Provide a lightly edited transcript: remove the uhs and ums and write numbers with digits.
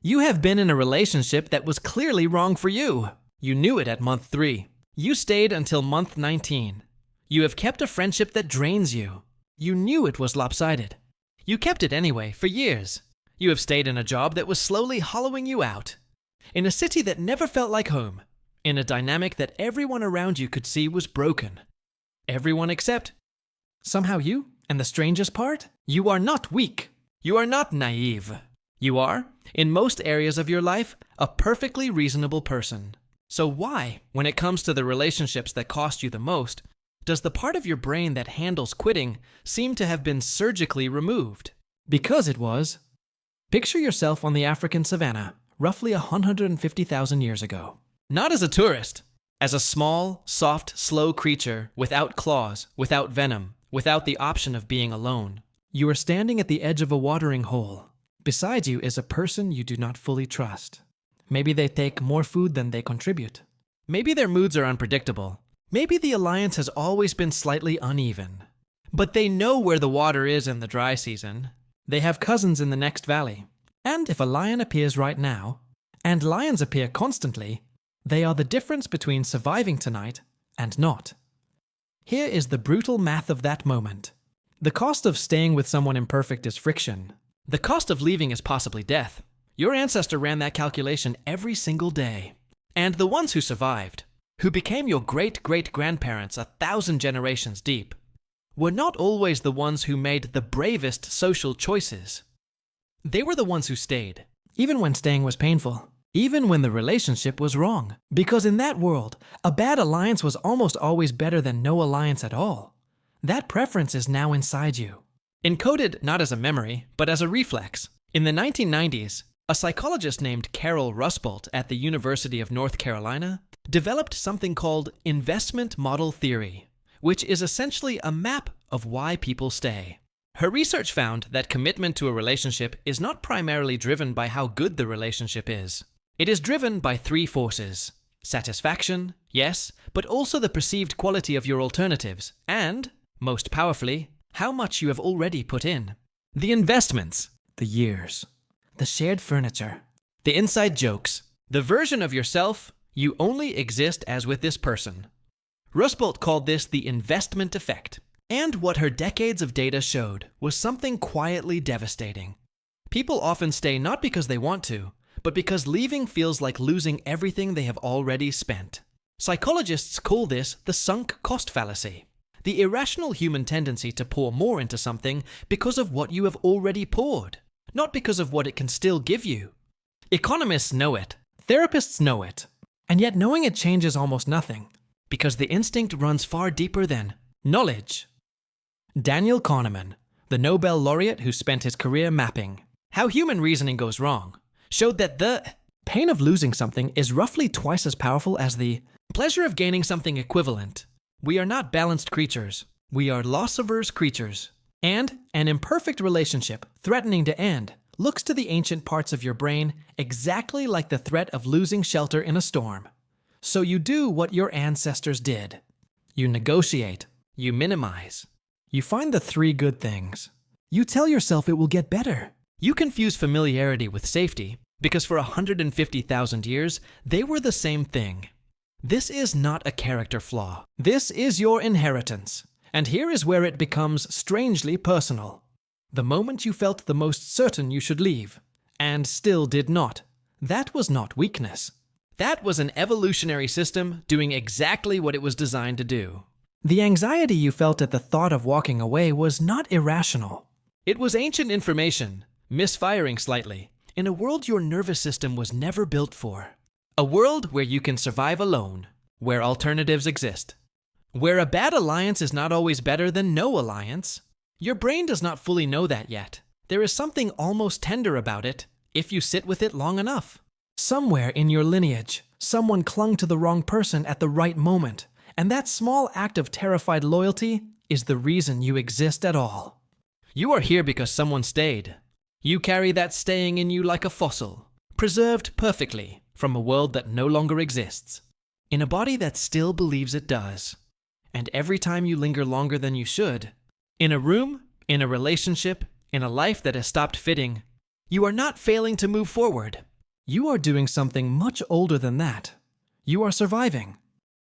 You have been in a relationship that was clearly wrong for you. You knew it at month 3. You stayed until month 19. You have kept a friendship that drains you. You knew it was lopsided. You kept it anyway for years. You have stayed in a job that was slowly hollowing you out. In a city that never felt like home. In a dynamic that everyone around you could see was broken. Everyone except somehow you. And the strangest part? You are not weak. You are not naive. You are, in most areas of your life, a perfectly reasonable person. So why, when it comes to the relationships that cost you the most, does the part of your brain that handles quitting seem to have been surgically removed? Because it was. Picture yourself on the African savannah, roughly 150,000 years ago. Not as a tourist, as a small, soft, slow creature without claws, without venom, without the option of being alone. You are standing at the edge of a watering hole. Beside you is a person you do not fully trust. Maybe they take more food than they contribute. Maybe their moods are unpredictable. Maybe the alliance has always been slightly uneven. But they know where the water is in the dry season. They have cousins in the next valley. And if a lion appears right now, and lions appear constantly, they are the difference between surviving tonight and not. Here is the brutal math of that moment. The cost of staying with someone imperfect is friction. The cost of leaving is possibly death. Your ancestor ran that calculation every single day. And the ones who survived, who became your great-great-grandparents 1,000 generations deep, were not always the ones who made the bravest social choices. They were the ones who stayed, even when staying was painful, even when the relationship was wrong. Because in that world, a bad alliance was almost always better than no alliance at all. That preference is now inside you. Encoded not as a memory, but as a reflex. In the 1990s, a psychologist named Caryl Rusbult at the University of North Carolina developed something called investment model theory, which is essentially a map of why people stay. Her research found that commitment to a relationship is not primarily driven by how good the relationship is. It is driven by 3 forces. Satisfaction, yes, but also the perceived quality of your alternatives, and, most powerfully, how much you have already put in. The investments, the years, the shared furniture, the inside jokes, the version of yourself you only exist as with this person. Rusbult called this the investment effect, and what her decades of data showed was something quietly devastating. People often stay not because they want to, but because leaving feels like losing everything they have already spent. Psychologists call this the sunk cost fallacy. The irrational human tendency to pour more into something because of what you have already poured, not because of what it can still give you. Economists know it. Therapists know it. And yet knowing it changes almost nothing, because the instinct runs far deeper than knowledge. Daniel Kahneman, the Nobel laureate who spent his career mapping how human reasoning goes wrong, showed that the pain of losing something is roughly twice as powerful as the pleasure of gaining something equivalent. We are not balanced creatures. We are loss-averse creatures. And an imperfect relationship, threatening to end, looks to the ancient parts of your brain exactly like the threat of losing shelter in a storm. So you do what your ancestors did. You negotiate. You minimize. You find the 3 good things. You tell yourself it will get better. You confuse familiarity with safety, because for 150,000 years, they were the same thing. This is not a character flaw. This is your inheritance. And here is where it becomes strangely personal. The moment you felt the most certain you should leave, and still did not, that was not weakness. That was an evolutionary system doing exactly what it was designed to do. The anxiety you felt at the thought of walking away was not irrational. It was ancient information, misfiring slightly, in a world your nervous system was never built for. A world where you can survive alone, where alternatives exist. Where a bad alliance is not always better than no alliance. Your brain does not fully know that yet. There is something almost tender about it, if you sit with it long enough. Somewhere in your lineage, someone clung to the wrong person at the right moment, and that small act of terrified loyalty is the reason you exist at all. You are here because someone stayed. You carry that staying in you like a fossil, preserved perfectly from a world that no longer exists, in a body that still believes it does. And every time you linger longer than you should, in a room, in a relationship, in a life that has stopped fitting, you are not failing to move forward. You are doing something much older than that. You are surviving.